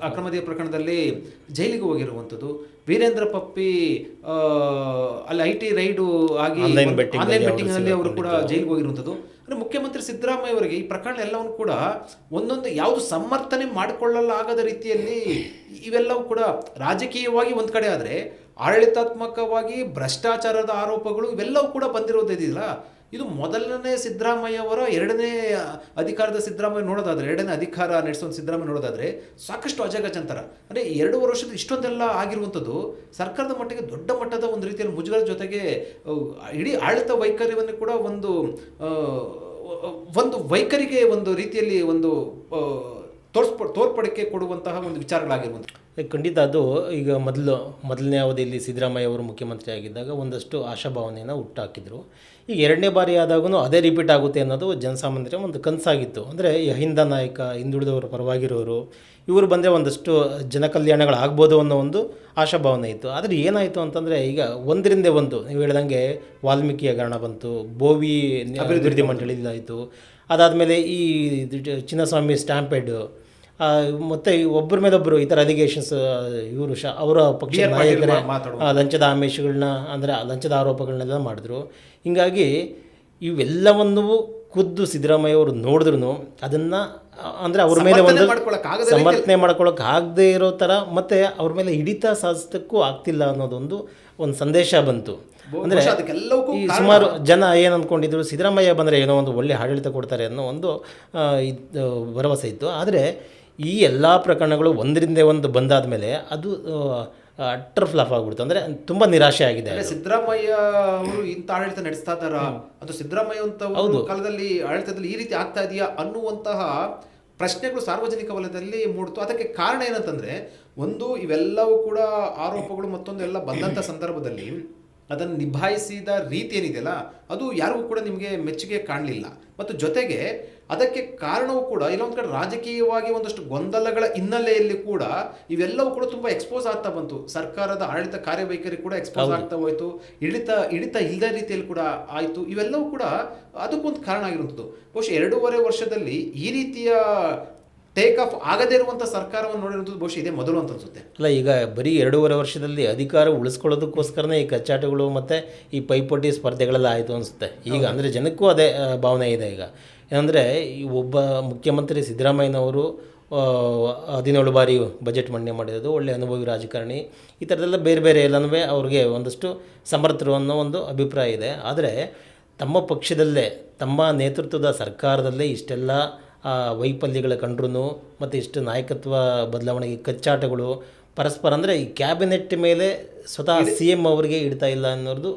ಅಕ್ರಮದ ಪ್ರಕರಣದಲ್ಲಿ ಜೈಲಿಗೆ ಹೋಗಿರುವಂಥದ್ದು, ವೀರೇಂದ್ರ ಪಪ್ಪಿ ಅಲ್ಲಿ IT ರೈಡು ಆಗಿ ಆನ್ಲೈನ್ ಬೆಟ್ಟಿಂಗ್ನಲ್ಲಿ ಅವರು ಕೂಡ ಜೈಲಿಗೆ ಹೋಗಿರುವಂಥದ್ದು. ಅಂದರೆ ಮುಖ್ಯಮಂತ್ರಿ ಸಿದ್ದರಾಮಯ್ಯ ಅವರಿಗೆ ಈ ಪ್ರಕರಣ ಎಲ್ಲವನ್ನು ಕೂಡ ಒಂದೊಂದು ಯಾವುದು ಸಮರ್ಥನೆ ಮಾಡಿಕೊಳ್ಳಲಾಗದ ರೀತಿಯಲ್ಲಿ ಇವೆಲ್ಲವೂ ಕೂಡ ರಾಜಕೀಯವಾಗಿ ಒಂದು ಕಡೆ ಆದರೆ ಆಡಳಿತಾತ್ಮಕವಾಗಿ ಭ್ರಷ್ಟಾಚಾರದ ಆರೋಪಗಳು ಇವೆಲ್ಲವೂ ಕೂಡ ಬಂದಿರೋದಿಲ್ಲ. ಇದು ಮೊದಲನೇ ಸಿದ್ದರಾಮಯ್ಯ ಅವರ ಎರಡನೇ ಅಧಿಕಾರದ ಸಿದ್ದರಾಮಯ್ಯ ನೋಡೋದಾದರೆ, ಎರಡನೇ ಅಧಿಕಾರ ನಡೆಸೋ ಸಿದ್ದರಾಮಯ್ಯ ನೋಡೋದಾದರೆ ಸಾಕಷ್ಟು ಅಜಗಜಾಂತರ. ಅಂದರೆ 2 ವರ್ಷದ ಇಷ್ಟೊಂದೆಲ್ಲ ಆಗಿರುವಂಥದ್ದು ಸರ್ಕಾರದ ಮಟ್ಟಿಗೆ ದೊಡ್ಡ ಮಟ್ಟದ ಒಂದು ರೀತಿಯಲ್ಲಿ ಮುಜುಗರದ ಜೊತೆಗೆ ಇಡೀ ಆಡಳಿತ ವೈಖರಿಯನ್ನು ಕೂಡ ಒಂದು ವೈಖರಿಗೆ ಒಂದು ರೀತಿಯಲ್ಲಿ ಒಂದು ತೋರ್ಪಡಿಕೆ ಕೊಡುವಂತಹ ಒಂದು ವಿಚಾರಗಳಾಗಿರುವಂಥ. ಖಂಡಿತ ಅದು ಈಗ ಮೊದಲನೇ ಅವಧಿಯಲ್ಲಿ ಸಿದ್ದರಾಮಯ್ಯ ಅವರು ಮುಖ್ಯಮಂತ್ರಿ ಆಗಿದ್ದಾಗ ಒಂದಷ್ಟು ಆಶಾಭಾವನೆಯನ್ನು ಹುಟ್ಟಾಕಿದ್ರು. ಈಗ 2ನೇ ಬಾರಿ ಆದಾಗೂ ಅದೇ ರಿಪೀಟ್ ಆಗುತ್ತೆ ಅನ್ನೋದು ಜನಸಾಮಾನ್ಯರ ಒಂದು ಕನಸಾಗಿತ್ತು. ಅಂದರೆ ಅಹಿಂದ ನಾಯಕ, ಹಿಂದುಳಿದವರ ಪರವಾಗಿರೋರು ಇವರು ಬಂದರೆ ಒಂದಷ್ಟು ಜನಕಲ್ಯಾಣಗಳಾಗ್ಬೋದು ಅನ್ನೋ ಒಂದು ಆಶಾಭಾವನೆ ಇತ್ತು. ಆದರೆ ಏನಾಯಿತು ಅಂತಂದರೆ ಈಗ ಒಂದರಿಂದ ಒಂದು ನೀವು ಹೇಳ್ದಂಗೆ ವಾಲ್ಮೀಕಿ ಹಗರಣ ಬಂತು, ಬೋವಿ ಅಭಿವೃದ್ಧಿ ಮಂಡಳಿದಾಯಿತು, ಅದಾದಮೇಲೆ ಈ ಚಿನ್ನಸ್ವಾಮಿ ಸ್ಟ್ಯಾಂಪೇಡ್, ಮತ್ತು ಒಬ್ಬರ ಮೇಲೊಬ್ಬರು ಈ ಥರ ಅಲಿಗೇಷನ್ಸ್ ಇವರು ಅವರ ಪಕ್ಷದ ನಾಯಕರೇ ಲಂಚದ ಆಮಿಷಗಳನ್ನ ಅಂದರೆ ಲಂಚದ ಆರೋಪಗಳನ್ನೆಲ್ಲ ಮಾಡಿದ್ರು. ಹೀಗಾಗಿ ಇವೆಲ್ಲವನ್ನೂ ಖುದ್ದು ಸಿದ್ದರಾಮಯ್ಯ ಅವರು ನೋಡಿದ್ರು ಅದನ್ನು ಅಂದರೆ ಅವ್ರ ಮೇಲೆ ಒಂದು ಸಮರ್ಥನೆ ಮಾಡ್ಕೊಳ್ಳೋಕೆ ಆಗದೆ ಇರೋ ಥರ ಮತ್ತು ಅವ್ರ ಮೇಲೆ ಹಿಡಿತ ಸಾಧಿಸೋದಕ್ಕೂ ಆಗ್ತಿಲ್ಲ ಅನ್ನೋದೊಂದು ಸಂದೇಶ ಬಂತು. ಅಂದರೆ ಈ ಸುಮಾರು ಜನ ಏನು ಅಂದ್ಕೊಂಡಿದ್ರು, ಸಿದ್ದರಾಮಯ್ಯ ಬಂದರೆ ಏನೋ ಒಂದು ಒಳ್ಳೆ ಆಡಳಿತ ಕೊಡ್ತಾರೆ ಅನ್ನೋ ಒಂದು ಭರವಸೆ ಇತ್ತು. ಆದರೆ ಈ ಎಲ್ಲ ಪ್ರಕರಣಗಳು ಒಂದರಿಂದ ಒಂದು ಬಂದಾದ ಮೇಲೆ ಅದು ಅಟ್ಟರ್ ಫ್ಲಾಪ್ ಆಗ್ಬಿಡ್ತು. ಅಂದರೆ ತುಂಬ ನಿರಾಶೆ ಆಗಿದೆ. ಸಿದ್ದರಾಮಯ್ಯ ಅವರು ಇಂಥ ಆಡಳಿತ ನಡೆಸ್ತಾ ಇದ್ದಾರಾ, ಅದು ಸಿದ್ದರಾಮಯ್ಯ ಅಂತ ಕಾಲದಲ್ಲಿ ಆಡಳಿತದಲ್ಲಿ ಈ ರೀತಿ ಆಗ್ತಾ ಇದೆಯಾ ಅನ್ನುವಂತಹ ಪ್ರಶ್ನೆಗಳು ಸಾರ್ವಜನಿಕ ವಲಯದಲ್ಲಿ ಮೂಡ್ತು. ಅದಕ್ಕೆ ಕಾರಣ ಏನಂತಂದರೆ, ಒಂದು ಇವೆಲ್ಲವೂ ಕೂಡ ಆರೋಪಗಳು ಮತ್ತೊಂದು ಎಲ್ಲ ಬಂದಂಥ ಸಂದರ್ಭದಲ್ಲಿ ಅದನ್ನು ನಿಭಾಯಿಸಿದ ರೀತಿ ಏನಿದೆಯಲ್ಲ ಅದು ಯಾರಿಗೂ ಕೂಡ ನಿಮಗೆ ಮೆಚ್ಚುಗೆ ಕಾಣಲಿಲ್ಲ. ಮತ್ತು ಜೊತೆಗೆ ಅದಕ್ಕೆ ಕಾರಣವೂ ಕೂಡ ಇಲ್ಲೊಂದು ಕಡೆ ರಾಜಕೀಯವಾಗಿ ಒಂದಷ್ಟು ಗೊಂದಲಗಳ ಹಿನ್ನೆಲೆಯಲ್ಲಿ ಕೂಡ ಇವೆಲ್ಲವೂ ಕೂಡ ತುಂಬ ಎಕ್ಸ್ಪೋಸ್ ಆಗ್ತಾ ಬಂತು. ಸರ್ಕಾರದ ಆಡಳಿತ ಕಾರ್ಯವೈಖರಿ ಕೂಡ ಎಕ್ಸ್ಪೋಸ್ ಆಗ್ತಾ ಹೋಯಿತು, ಹಿಡಿತ ಇಲ್ಲದ ರೀತಿಯಲ್ಲಿ ಕೂಡ ಆಯಿತು. ಇವೆಲ್ಲವೂ ಕೂಡ ಅದಕ್ಕೊಂದು ಕಾರಣ ಆಗಿರುವಂಥದ್ದು. ಬಹುಶಃ 2.5 ವರ್ಷದಲ್ಲಿ ಈ ರೀತಿಯ ಟೇಕ್ ಆಫ್ ಆಗದೇ ಇರುವಂಥ ಸರ್ಕಾರವನ್ನು ನೋಡಿರುವಂಥದ್ದು ಬಹುಶಃ ಇದೇ ಮೊದಲು ಅಂತ ಅನಿಸುತ್ತೆ. ಅಲ್ಲ, ಈಗ ಬರೀ 2.5 ವರ್ಷದಲ್ಲಿ ಅಧಿಕಾರ ಉಳಿಸ್ಕೊಳ್ಳೋದಕ್ಕೋಸ್ಕರನೇ ಈ ಕಚ್ಚಾಟಗಳು ಮತ್ತು ಈ ಪೈಪೋಟಿ ಸ್ಪರ್ಧೆಗಳೆಲ್ಲ ಆಯಿತು ಅನಿಸುತ್ತೆ ಈಗ. ಅಂದರೆ ಜನಕ್ಕೂ ಅದೇ ಭಾವನೆ ಇದೆ ಈಗ. ಏನಂದರೆ ಈ ಒಬ್ಬ ಮುಖ್ಯಮಂತ್ರಿ ಸಿದ್ದರಾಮಯ್ಯನವರು 17 ಬಾರಿ ಬಜೆಟ್ ಮಂಡನೆ ಮಾಡಿರೋದು, ಒಳ್ಳೆ ಅನುಭವಿ ರಾಜಕಾರಣಿ, ಈ ಥರದ್ದೆಲ್ಲ ಬೇರೆ ಬೇರೆ ಎಲ್ಲನೂ ಅವ್ರಿಗೆ ಒಂದಷ್ಟು ಸಮರ್ಥರು ಅನ್ನೋ ಒಂದು ಅಭಿಪ್ರಾಯ ಇದೆ. ಆದರೆ ತಮ್ಮ ಪಕ್ಷದಲ್ಲೇ ತಮ್ಮ ನೇತೃತ್ವದ ಸರ್ಕಾರದಲ್ಲೇ ಇಷ್ಟೆಲ್ಲ ವೈಫಲ್ಯಗಳ ಕಂಡ್ರೂ ಮತ್ತು ಇಷ್ಟು ನಾಯಕತ್ವ ಬದಲಾವಣೆಗೆ ಕಚ್ಚಾಟಗಳು ಪರಸ್ಪರ ಅಂದರೆ ಈ ಕ್ಯಾಬಿನೆಟ್ ಮೇಲೆ ಸ್ವತಃ CM ಅವರಿಗೆ ಇಡ್ತಾ ಇಲ್ಲ ಅನ್ನೋದು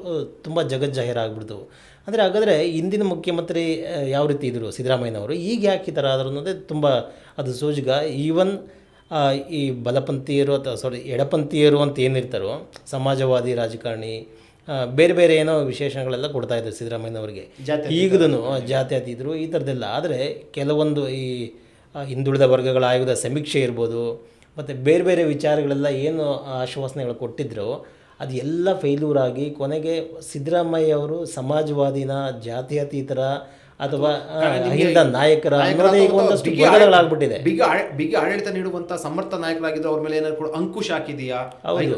ತುಂಬ ಜಗಜ್ಜಾಹೀರಾಗ್ಬಿಡ್ತು. ಅಂದರೆ ಹಾಗಾದರೆ ಹಿಂದಿನ ಮುಖ್ಯಮಂತ್ರಿ ಯಾವ ರೀತಿ ಇದ್ದರು ಸಿದ್ದರಾಮಯ್ಯನವರು, ಈಗ ಯಾಕೆ ಈ ಥರ ಆದರೂ ಅನ್ನೋದೇ ತುಂಬ ಅದು ಸೋಜಿಗ. ಈವನ್ ಈ ಬಲಪಂಥೀಯರು ಅಥವಾ ಎಡಪಂಥೀಯರು ಅಂತ ಏನಿರ್ತಾರೋ, ಸಮಾಜವಾದಿ ರಾಜಕಾರಣಿ, ಬೇರೆ ಬೇರೆ ಏನೋ ವಿಶೇಷಣಗಳೆಲ್ಲ ಕೊಡ್ತಾಯಿದ್ರು ಸಿದ್ದರಾಮಯ್ಯನವರಿಗೆ. ಈಗಲೂ ಜಾತ್ಯತೀತರು ಈ ಥರದ್ದೆಲ್ಲ. ಆದರೆ ಕೆಲವೊಂದು ಈ ಹಿಂದುಳಿದ ವರ್ಗಗಳ ಆಯೋಗದ ಸಮೀಕ್ಷೆ ಇರ್ಬೋದು ಮತ್ತು ಬೇರೆ ಬೇರೆ ವಿಚಾರಗಳೆಲ್ಲ ಏನು ಆಶ್ವಾಸನೆಗಳು ಕೊಟ್ಟಿದ್ರು ಅದು ಎಲ್ಲ ಫೇಲ್ಯೂರಾಗಿ ಕೊನೆಗೆ ಸಿದ್ದರಾಮಯ್ಯ ಅವರು ಸಮಾಜವಾದಿನ, ಜಾತ್ಯತೀತರ ಅಥವಾ ಅಹಿಂದ ನಾಯಕರ ಅನ್ನೋದೇ ಈಗ ಒಂದಷ್ಟು ಗೊಂದಲಗಳಾಗ್ಬಿಟ್ಟಿದೆ. ಬಿಗಿ ಆಡಳಿತ ನೀಡುವಂತ ಸಮರ್ಥ ನಾಯಕರಾಗಿದ್ದು ಅವ್ರ ಮೇಲೆ ಏನಾದ್ರು ಕೂಡ ಅಂಕುಶ ಹಾಕಿದೆಯಾ,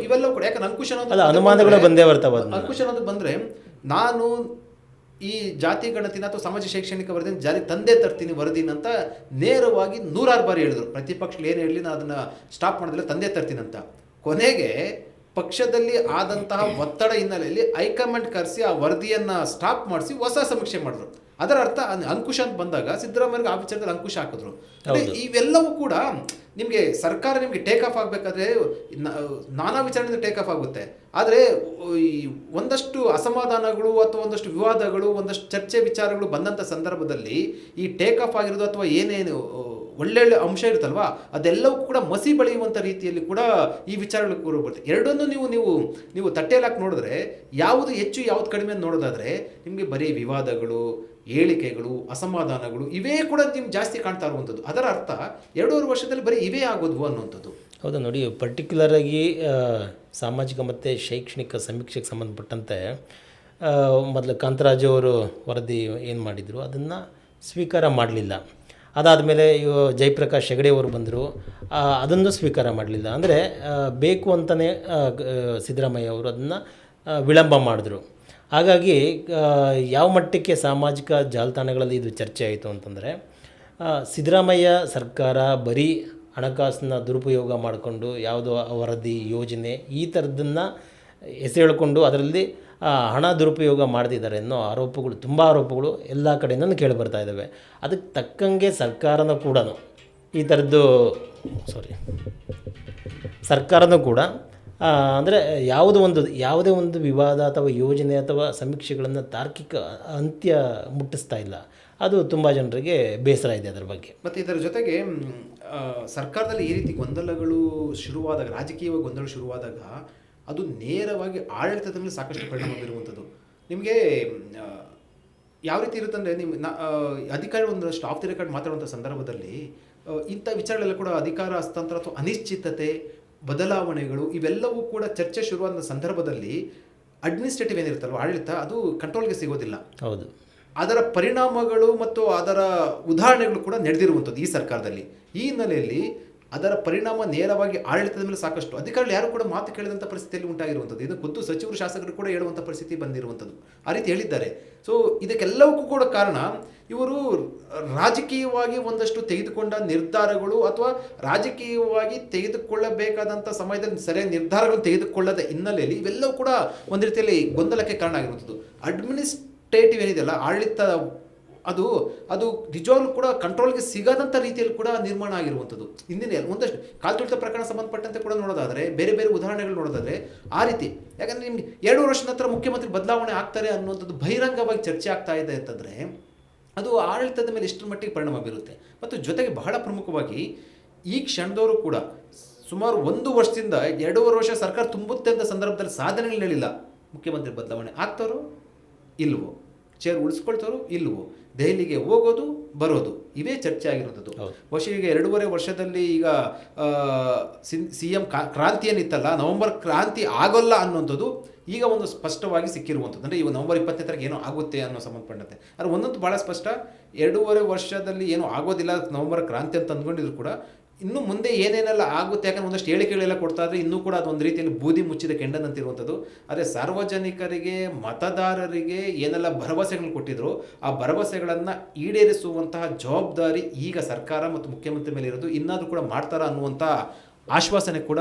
ಇವೆಲ್ಲ ಕೂಡ. ಯಾಕಂದ್ರೆ ಅಂಕುಶ ಅನುಮಾನಗಳು ಬಂದೇ ಬರ್ತವೆ. ಅಂಕುಶ ಅನ್ನೋದು ಬಂದ್ರೆ ನಾನು ಈ ಜಾತಿ ಗಣತಿನ ಅಥವಾ ಸಮಾಜ ಶೈಕ್ಷಣಿಕ ವರದಿನ ಜಾರಿ ತಂದೆ ತರ್ತೀನಿ ವರದಿನ ಅಂತ ನೇರವಾಗಿ 106 ಬಾರಿ ಹೇಳಿದ್ರು. ಪ್ರತಿಪಕ್ಷಗಳು ಏನು ಹೇಳಲಿ ನಾನು ಅದನ್ನ ಸ್ಟಾಪ್ ಮಾಡೋದಿಲ್ಲ, ತಂದೆ ತರ್ತೀನಿ ಅಂತ. ಕೊನೆಗೆ ಪಕ್ಷದಲ್ಲಿ ಆದಂತಹ ಒತ್ತಡ ಹಿನ್ನೆಲೆಯಲ್ಲಿ ಹೈಕಮಾಂಡ್ ಕರೆಸಿ ಆ ವರದಿಯನ್ನು ಸ್ಟಾಪ್ ಮಾಡಿಸಿ ಹೊಸ ಸಮೀಕ್ಷೆ ಮಾಡಿದ್ರು. ಅದರ ಅರ್ಥ ಅಂಕುಶ ಅಂತ ಬಂದಾಗ ಸಿದ್ದರಾಮಯ್ಯಗೆ ಆ ವಿಚಾರದಲ್ಲಿ ಅಂಕುಶ ಹಾಕಿದ್ರು. ಇವೆಲ್ಲವೂ ಕೂಡ ನಿಮಗೆ ಸರ್ಕಾರ ನಿಮಗೆ ಟೇಕ್ ಆಫ್ ಆಗಬೇಕಾದ್ರೆ ನಾನಾ ವಿಚಾರಣೆಯಿಂದ ಟೇಕ್ ಆಫ್ ಆಗುತ್ತೆ. ಆದರೆ ಒಂದಷ್ಟು ಅಸಮಾಧಾನಗಳು ಅಥವಾ ಒಂದಷ್ಟು ವಿವಾದಗಳು, ಒಂದಷ್ಟು ಚರ್ಚೆ ವಿಚಾರಗಳು ಬಂದಂಥ ಸಂದರ್ಭದಲ್ಲಿ ಈ ಟೇಕ್ ಆಫ್ ಆಗಿರೋದು ಅಥವಾ ಏನೇನು ಒಳ್ಳೊಳ್ಳೆ ಅಂಶ ಇರುತ್ತಲ್ವಾ ಅದೆಲ್ಲವೂ ಕೂಡ ಮಸಿ ಬಳಿಯುವಂಥ ರೀತಿಯಲ್ಲಿ ಕೂಡ ಈ ವಿಚಾರಗಳು ಕೂಡ ಬರುತ್ತೆ. ಎರಡನ್ನೂ ನೀವು ತಟ್ಟೆಯಲ್ಲಿ ಹಾಕಿ ನೋಡಿದ್ರೆ ಯಾವುದು ಹೆಚ್ಚು ಯಾವುದು ಕಡಿಮೆ ಅಂತ ನೋಡೋದಾದರೆ ನಿಮಗೆ ಬರೀ ವಿವಾದಗಳು, ಹೇಳಿಕೆಗಳು, ಅಸಮಾಧಾನಗಳು ಇವೇ ಕೂಡ ನಿಮ್ಗೆ ಜಾಸ್ತಿ ಕಾಣ್ತಾ ಇರುವಂಥದ್ದು. ಅದರ ಅರ್ಥ 2.5 ವರ್ಷದಲ್ಲಿ ಬರೀ ಇವೇ ಆಗೋದ್ವು ಅನ್ನುವಂಥದ್ದು. ಹೌದಾ, ನೋಡಿ, ಪರ್ಟಿಕ್ಯುಲರಾಗಿ ಸಾಮಾಜಿಕ ಮತ್ತು ಶೈಕ್ಷಣಿಕ ಸಮೀಕ್ಷೆಗೆ ಸಂಬಂಧಪಟ್ಟಂತೆ ಮೊದಲು ಕಾಂತರಾಜು ಅವರು ವರದಿ ಏನು ಮಾಡಿದರು ಅದನ್ನು ಸ್ವೀಕಾರ ಮಾಡಲಿಲ್ಲ. ಅದಾದಮೇಲೆ ಜಯಪ್ರಕಾಶ್ ಹೆಗಡೆ ಅವರು ಬಂದರು, ಅದನ್ನು ಸ್ವೀಕಾರ ಮಾಡಲಿಲ್ಲ. ಅಂದರೆ ಬೇಕು ಅಂತಲೇ ಸಿದ್ದರಾಮಯ್ಯ ಅವರು ಅದನ್ನು ವಿಳಂಬ ಮಾಡಿದ್ರು. ಹಾಗಾಗಿ ಯಾವ ಮಟ್ಟಕ್ಕೆ ಸಾಮಾಜಿಕ ಜಾಲತಾಣಗಳಲ್ಲಿ ಇದು ಚರ್ಚೆ ಆಯಿತು ಅಂತಂದರೆ, ಸಿದ್ದರಾಮಯ್ಯ ಸರ್ಕಾರ ಬರೀ ಹಣಕಾಸನ್ನ ದುರುಪಯೋಗ ಮಾಡಿಕೊಂಡು ಯಾವುದೋ ವರದಿ, ಯೋಜನೆ ಈ ಥರದ್ದನ್ನು ಎಸೆಳ್ಕೊಂಡು ಅದರಲ್ಲಿ ಹಣ ದುರುಪಯೋಗ ಮಾಡ್ತಿದ್ದಾರೆ ಅನ್ನೋ ಆರೋಪಗಳು, ತುಂಬ ಆರೋಪಗಳು ಎಲ್ಲ ಕಡೆಯಿಂದಲೂ ಕೇಳಿಬರ್ತಾ ಇದ್ದಾವೆ. ಅದಕ್ಕೆ ತಕ್ಕಂಗೆ ಸರ್ಕಾರನೂ ಕೂಡ ಈ ಥರದ್ದು ಸರ್ಕಾರನೂ ಕೂಡ ಅಂದರೆ ಯಾವುದೇ ಒಂದು ವಿವಾದ ಅಥವಾ ಯೋಜನೆ ಅಥವಾ ಸಮೀಕ್ಷೆಗಳನ್ನು ತಾರ್ಕಿಕ ಅಂತ್ಯ ಮುಟ್ಟಿಸ್ತಾ ಇಲ್ಲ. ಅದು ತುಂಬ ಜನರಿಗೆ ಬೇಸರ ಇದೆ ಅದರ ಬಗ್ಗೆ. ಮತ್ತು ಇದರ ಜೊತೆಗೆ ಸರ್ಕಾರದಲ್ಲಿ ಈ ರೀತಿ ಗೊಂದಲಗಳು ಶುರುವಾದಾಗ, ರಾಜಕೀಯವಾಗಿ ಗೊಂದಲ ಶುರುವಾದಾಗ ಅದು ನೇರವಾಗಿ ಆಡಳಿತದ ಮೇಲೆ ಸಾಕಷ್ಟು ಪರಿಣಾಮ ಬೀರುವಂಥದ್ದು. ನಿಮಗೆ ಯಾವ ರೀತಿ ಇರುತ್ತಂದರೆ, ಅಧಿಕಾರಿಗಳು ಒಂದಷ್ಟು ಆಫ್ ದಿ ರೆಕಾರ್ಡ್ ಮಾತಾಡುವಂಥ ಸಂದರ್ಭದಲ್ಲಿ ಇಂಥ ವಿಚಾರಗಳೆಲ್ಲ ಕೂಡ ಅಧಿಕಾರ ಹಸ್ತಾಂತರ ಅಥವಾ ಅನಿಶ್ಚಿತತೆ, ಬದಲಾವಣೆಗಳು ಇವೆಲ್ಲವೂ ಕೂಡ ಚರ್ಚೆ ಶುರುವಾದ ಸಂದರ್ಭದಲ್ಲಿ ಅಡ್ಮಿನಿಸ್ಟ್ರೇಟಿವ್ ಏನಿರುತ್ತಲ್ವ ಆಡಳಿತ, ಅದು ಕಂಟ್ರೋಲ್ಗೆ ಸಿಗೋದಿಲ್ಲ. ಹೌದು, ಅದರ ಪರಿಣಾಮಗಳು ಮತ್ತು ಅದರ ಉದಾಹರಣೆಗಳು ಕೂಡ ನಡೆದಿರುವಂಥದ್ದು ಈ ಸರ್ಕಾರದಲ್ಲಿ. ಈ ಹಿನ್ನೆಲೆಯಲ್ಲಿ ಅದರ ಪರಿಣಾಮ ನೇರವಾಗಿ ಆಡಳಿತದ ಮೇಲೆ ಸಾಕಷ್ಟು ಅಧಿಕಾರಿಗಳು ಯಾರು ಕೂಡ ಮಾತು ಕೇಳಿದಂಥ ಪರಿಸ್ಥಿತಿಯಲ್ಲಿ ಉಂಟಾಗಿರುವಂಥದ್ದು. ಇದು ಖುದ್ದು ಸಚಿವರು, ಶಾಸಕರು ಕೂಡ ಹೇಳುವಂಥ ಪರಿಸ್ಥಿತಿ ಬಂದಿರುವಂಥದ್ದು. ಆ ರೀತಿ ಹೇಳಿದ್ದಾರೆ. ಸೊ ಇದಕ್ಕೆಲ್ಲವಕ್ಕೂ ಕೂಡ ಕಾರಣ ಇವರು ರಾಜಕೀಯವಾಗಿ ಒಂದಷ್ಟು ತೆಗೆದುಕೊಂಡ ನಿರ್ಧಾರಗಳು ಅಥವಾ ರಾಜಕೀಯವಾಗಿ ತೆಗೆದುಕೊಳ್ಳಬೇಕಾದಂಥ ಸಮಯದಲ್ಲಿ ಸರಿಯಾದ ನಿರ್ಧಾರಗಳನ್ನು ತೆಗೆದುಕೊಳ್ಳದ ಹಿನ್ನೆಲೆಯಲ್ಲಿ ಇವೆಲ್ಲವೂ ಕೂಡ ಒಂದು ರೀತಿಯಲ್ಲಿ ಗೊಂದಲಕ್ಕೆ ಕಾರಣ ಆಗಿರುವಂಥದ್ದು. ಅಡ್ಮಿನಿಸ್ಟ್ರೇಟಿವ್ ಏನಿದೆಯಲ್ಲ ಆಡಳಿತ, ಅದು ನಿಜವಾಗ್ಲೂ ಕೂಡ ಕಂಟ್ರೋಲ್ಗೆ ಸಿಗದಂಥ ರೀತಿಯಲ್ಲಿ ಕೂಡ ನಿರ್ಮಾಣ ಆಗಿರುವಂಥದ್ದು. ಹಿಂದಿನ ಒಂದಷ್ಟು ಕಾಲ್ತುಳಿತ ಪ್ರಕರಣ ಸಂಬಂಧಪಟ್ಟಂತೆ ಕೂಡ ನೋಡೋದಾದರೆ, ಬೇರೆ ಬೇರೆ ಉದಾಹರಣೆಗಳು ನೋಡೋದಾದರೆ ಆ ರೀತಿ. ಯಾಕಂದರೆ ನಿಮಗೆ 2 ವರ್ಷದ ನಂತರ ಮುಖ್ಯಮಂತ್ರಿ ಬದಲಾವಣೆ ಆಗ್ತಾರೆ ಅನ್ನುವಂಥದ್ದು ಬಹಿರಂಗವಾಗಿ ಚರ್ಚೆ ಆಗ್ತಾ ಇದೆ ಅಂತಂದರೆ ಅದು ಆಡಳಿತದ ಮೇಲೆ ಎಷ್ಟರ ಮಟ್ಟಿಗೆ ಪರಿಣಾಮ ಬೀರುತ್ತೆ. ಮತ್ತು ಜೊತೆಗೆ ಬಹಳ ಪ್ರಮುಖವಾಗಿ ಈ ಕ್ಷಣದವರು ಕೂಡ ಸುಮಾರು 1 ವರ್ಷದಿಂದ 2.5 ವರ್ಷ ಸರ್ಕಾರ ತುಂಬುತ್ತೆ ಅಂತ ಸಂದರ್ಭದಲ್ಲಿ ಸಾಧನೆಗಳು ಹೇಳಿಲ್ಲ. ಮುಖ್ಯಮಂತ್ರಿ ಬದಲಾವಣೆ ಆಗ್ತಾರೋ ಇಲ್ವೋ, ಚೇರ್ ಉಳಿಸ್ಕೊಳ್ತಾರೋ ಇಲ್ವೋ, ದೆಹಲಿಗೆ ಹೋಗೋದು ಬರೋದು ಇವೇ ಚರ್ಚೆ ಆಗಿರುವಂಥದ್ದು. ಬಹುಶಃ ಈಗ 2.5 ವರ್ಷದಲ್ಲಿ ಈಗ CM ಕ್ರಾಂತಿ ಏನಿತ್ತಲ್ಲ, ನವೆಂಬರ್ ಕ್ರಾಂತಿ ಆಗೋಲ್ಲ ಅನ್ನೋಂಥದ್ದು ಈಗ ಒಂದು ಸ್ಪಷ್ಟವಾಗಿ ಸಿಕ್ಕಿರುವಂಥದ್ದು. ಅಂದರೆ ಇವಾಗ ನವೆಂಬರ್ 20ನೇ ತಾರೀಕು ಏನೋ ಆಗುತ್ತೆ ಅನ್ನೋ ಸಂಬಂಧಪಟ್ಟಂತೆ ಅದು ಒಂದಂತೂ ಭಾಳ ಸ್ಪಷ್ಟ. 2.5 ವರ್ಷದಲ್ಲಿ ಏನೂ ಆಗೋದಿಲ್ಲ ನವೆಂಬರ್ ಕ್ರಾಂತಿ ಅಂತ ಅಂದ್ಕೊಂಡಿದ್ರು ಕೂಡ ಇನ್ನು ಮುಂದೆ ಏನೇನೆಲ್ಲ ಆಗುತ್ತೆ, ಯಾಕಂದರೆ ಒಂದಷ್ಟು ಹೇಳಿಕೆಗಳೆಲ್ಲ ಕೊಡ್ತಾ ಇದ್ರೆ ಇನ್ನೂ ಕೂಡ ಅದೊಂದು ರೀತಿಯಲ್ಲಿ ಬೂದಿ ಮುಚ್ಚಿದ ಕೆಂಡನಂತಿರುವಂಥದ್ದು. ಆದರೆ ಸಾರ್ವಜನಿಕರಿಗೆ, ಮತದಾರರಿಗೆ ಏನೆಲ್ಲ ಭರವಸೆಗಳನ್ನು ಕೊಟ್ಟಿದ್ರು ಆ ಭರವಸೆಗಳನ್ನು ಈಡೇರಿಸುವಂತಹ ಜವಾಬ್ದಾರಿ ಈಗ ಸರ್ಕಾರ ಮತ್ತು ಮುಖ್ಯಮಂತ್ರಿ ಮೇಲೆ ಇರೋದು. ಇನ್ನಾದರೂ ಕೂಡ ಮಾಡ್ತಾರಾ ಅನ್ನುವಂಥ ಆಶ್ವಾಸನೆ ಕೂಡ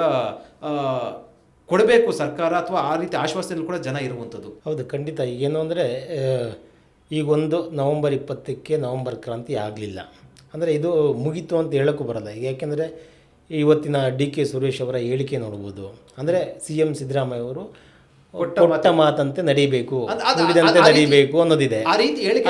ಕೊಡಬೇಕು ಸರ್ಕಾರ, ಅಥವಾ ಆ ರೀತಿ ಆಶ್ವಾಸನೆ ಕೂಡ ಜನ ಇರುವಂಥದ್ದು. ಹೌದು, ಖಂಡಿತ. ಏನು ಅಂದರೆ ಈಗೊಂದು ನವೆಂಬರ್ 20ಕ್ಕೆ ನವೆಂಬರ್ ಕ್ರಾಂತಿ ಆಗಲಿಲ್ಲ ಅಂದರೆ ಇದು ಮುಗೀತು ಅಂತ ಹೇಳೋಕ್ಕೂ ಬರಲ್ಲ. ಯಾಕೆಂದರೆ ಇವತ್ತಿನ DK ಸುರೇಶ್ ಅವರ ಹೇಳಿಕೆ ನೋಡ್ಬೋದು. ಅಂದರೆ CM ಸಿದ್ದರಾಮಯ್ಯ ಅವರು ಕೊಟ್ಟ ಮಾತಂತೆ ನಡೀಬೇಕು, ನುಡಿದಂತೆ ನಡೀಬೇಕು ಅನ್ನೋದಿದೆ.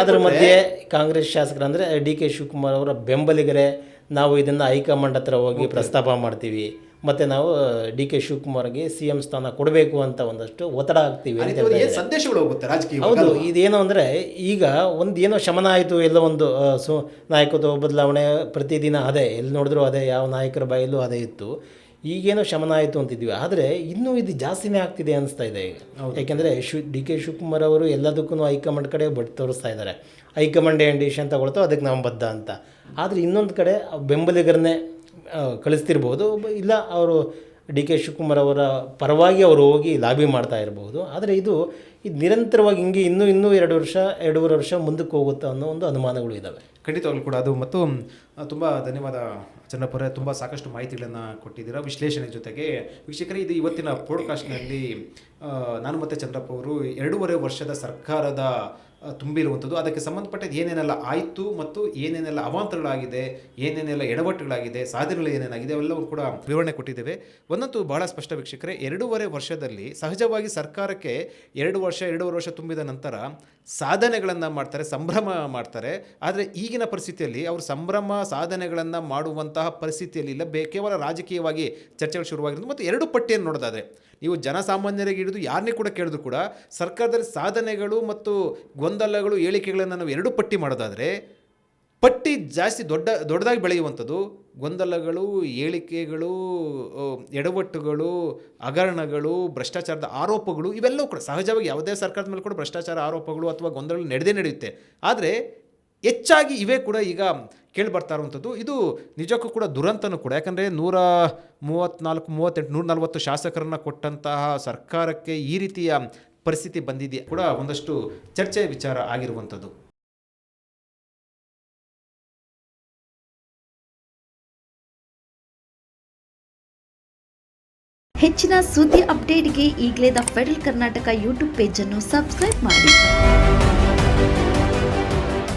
ಅದರ ಮಧ್ಯೆ ಕಾಂಗ್ರೆಸ್ ಶಾಸಕರು ಅಂದರೆ DK ಶಿವಕುಮಾರ್ ಅವರ ಬೆಂಬಲಿಗರೇ ನಾವು ಇದನ್ನು ಹೈಕಮಾಂಡ್ ಹತ್ರ ಹೋಗಿ ಪ್ರಸ್ತಾಪ ಮಾಡ್ತೀವಿ, ಮತ್ತು ನಾವು DK ಶಿವಕುಮಾರ್ಗೆ CM ಸ್ಥಾನ ಕೊಡಬೇಕು ಅಂತ ಒಂದಷ್ಟು ಒತ್ತಡ ಆಗ್ತೀವಿ ಅಂತ ಸಂದೇಶಗಳು ಹೋಗುತ್ತೆ ರಾಜಕೀಯ. ಹೌದು, ಇದೇನು ಅಂದರೆ ಈಗ ಏನೋ ಶಮನ ಆಯಿತು, ಎಲ್ಲೋ ಒಂದು ನಾಯಕತ್ವ ಬದಲಾವಣೆ ಪ್ರತಿದಿನ ಅದೇ, ಎಲ್ಲಿ ನೋಡಿದ್ರು ಅದೇ, ಯಾವ ನಾಯಕರ ಬಾಯಲ್ಲೂ ಅದೇ ಇತ್ತು. ಈಗೇನೋ ಶಮನ ಆಯಿತು ಅಂತಿದ್ವಿ, ಆದರೆ ಇನ್ನೂ ಇದು ಜಾಸ್ತಿನೇ ಆಗ್ತಿದೆ ಅನಿಸ್ತಾ ಇದೆ ಈಗ. ಯಾಕೆಂದರೆ DK ಶಿವಕುಮಾರ್ ಅವರು ಎಲ್ಲದಕ್ಕೂ ಹೈಕಮಾಂಡ್ ಕಡೆ ಬಟ್ ತೋರಿಸ್ತಾ ಇದ್ದಾರೆ. ಹೈಕಮಾಂಡ್ ಏನು ಡಿಸಿಷನ್ ತಗೊಳ್ತೋ ಅದಕ್ಕೆ ನಾವು ಬದ್ಧ ಅಂತ. ಆದರೆ ಇನ್ನೊಂದು ಕಡೆ ಬೆಂಬಲಿಗರನ್ನೇ ಕಳಿಸ್ತಿರ್ಬೋದು, ಇಲ್ಲ ಅವರು DK ಶಿವಕುಮಾರ್ ಅವರ ಪರವಾಗಿ ಅವರು ಹೋಗಿ ಲಾಬಿ ಮಾಡ್ತಾ ಇರ್ಬೋದು. ಆದರೆ ಇದು ನಿರಂತರವಾಗಿ ಹಿಂಗೆ ಇನ್ನೂ 2.5 ವರ್ಷ ಮುಂದಕ್ಕೆ ಹೋಗುತ್ತಾ ಅನ್ನೋ ಒಂದು ಅನುಮಾನಗಳು ಇದ್ದಾವೆ. ಖಂಡಿತವಾಗ್ಲೂ ಕೂಡ ಅದು. ಮತ್ತು ತುಂಬ ಧನ್ಯವಾದ ಚನ್ನಪ್ಪರೇ, ತುಂಬ ಸಾಕಷ್ಟು ಮಾಹಿತಿಗಳನ್ನು ಕೊಟ್ಟಿದ್ದೀರಾ ವಿಶ್ಲೇಷಣೆ ಜೊತೆಗೆ. ವೀಕ್ಷಕರೇ, ಇದು ಇವತ್ತಿನ ಪಾಡ್ಕಾಸ್ಟ್ನಲ್ಲಿ ನಾನು ಮತ್ತು ಚಂದ್ರಪ್ಪ ಅವರು 2.5 ವರ್ಷದ ಸರ್ಕಾರದ ತುಂಬಿರುವಂಥದ್ದು. ಅದಕ್ಕೆ ಸಂಬಂಧಪಟ್ಟ ಏನೇನೆಲ್ಲ ಆಯಿತು ಮತ್ತು ಏನೇನೆಲ್ಲ ಅವಾಂತರಗಳಾಗಿದೆ, ಏನೇನೆಲ್ಲ ಎಡವಟ್ಟುಗಳಾಗಿದೆ, ಸಾಧನೆಗಳು ಏನೇನಾಗಿದೆ ಅವೆಲ್ಲವೂ ಕೂಡ ವಿವರಣೆ ಕೊಟ್ಟಿದ್ದೇವೆ. ಒಂದಂತೂ ಬಹಳ ಸ್ಪಷ್ಟ ವೀಕ್ಷಕರೇ, 2.5 ವರ್ಷದಲ್ಲಿ ಸಹಜವಾಗಿ ಸರ್ಕಾರಕ್ಕೆ 2 ವರ್ಷ ತುಂಬಿದ ನಂತರ ಸಾಧನೆಗಳನ್ನು ಮಾಡ್ತಾರೆ, ಸಂಭ್ರಮ ಮಾಡ್ತಾರೆ. ಆದರೆ ಈಗಿನ ಪರಿಸ್ಥಿತಿಯಲ್ಲಿ ಅವರು ಸಂಭ್ರಮ ಸಾಧನೆಗಳನ್ನು ಮಾಡುವಂತಹ ಪರಿಸ್ಥಿತಿಯಲ್ಲಿ ಇಲ್ಲ. ಕೇವಲ ರಾಜಕೀಯವಾಗಿ ಚರ್ಚೆಗಳು ಶುರುವಾಗಿರೋದು. ಮತ್ತು 2 ಪಟ್ಟಿಯನ್ನು ನೋಡೋದಾದರೆ ನೀವು ಜನಸಾಮಾನ್ಯರಿಗೆ ಹಿಡಿದು ಯಾರನ್ನೇ ಕೂಡ ಕೇಳಿದ್ರು ಕೂಡ ಸರ್ಕಾರದಲ್ಲಿ ಸಾಧನೆಗಳು ಮತ್ತು ಗೊಂದಲಗಳು, ಹೇಳಿಕೆಗಳನ್ನು ನಾವು 2 ಪಟ್ಟಿ ಮಾಡೋದಾದರೆ, ಪಟ್ಟಿ ಜಾಸ್ತಿ ದೊಡ್ಡದಾಗಿ ಬೆಳೆಯುವಂಥದ್ದು ಗೊಂದಲಗಳು, ಹೇಳಿಕೆಗಳು, ಎಡವಟ್ಟುಗಳು, ಹಗರಣಗಳು, ಭ್ರಷ್ಟಾಚಾರದ ಆರೋಪಗಳು, ಇವೆಲ್ಲವೂ ಕೂಡ ಸಹಜವಾಗಿ ಯಾವುದೇ ಸರ್ಕಾರದ ಮೇಲೆ ಕೂಡ ಭ್ರಷ್ಟಾಚಾರ ಆರೋಪಗಳು ಅಥವಾ ಗೊಂದಲಗಳು ನಡೆಯುತ್ತೆ. ಆದರೆ ಹೆಚ್ಚಾಗಿ ಇವೇ ಕೂಡ ಈಗ ಕೇಳಿ ಬರ್ತಾ ಇರುವಂಥದ್ದು. ಇದು ನಿಜಕ್ಕೂ ಕೂಡ ದುರಂತನೂ ಕೂಡ. ಯಾಕಂದರೆ 134, 38, 140 ಶಾಸಕರನ್ನು ಕೊಟ್ಟಂತಹ ಸರ್ಕಾರಕ್ಕೆ ಈ ರೀತಿಯ ಪರಿಸ್ಥಿತಿ ಬಂದಿದೆಯಾ ಕೂಡ ಒಂದಷ್ಟು ಚರ್ಚೆಯ ವಿಚಾರ ಆಗಿರುವಂಥದ್ದು. ಹೆಚ್ಚಿನ ಸುದ್ದಿ ಅಪ್ಡೇಟ್ಗೆ ಈಗಲೇ ದ ಫೆಡರಲ್ ಕರ್ನಾಟಕ ಯೂಟ್ಯೂಬ್ ಪೇಜನ್ನು ಸಬ್ಸ್ಕ್ರೈಬ್ ಮಾಡಿ.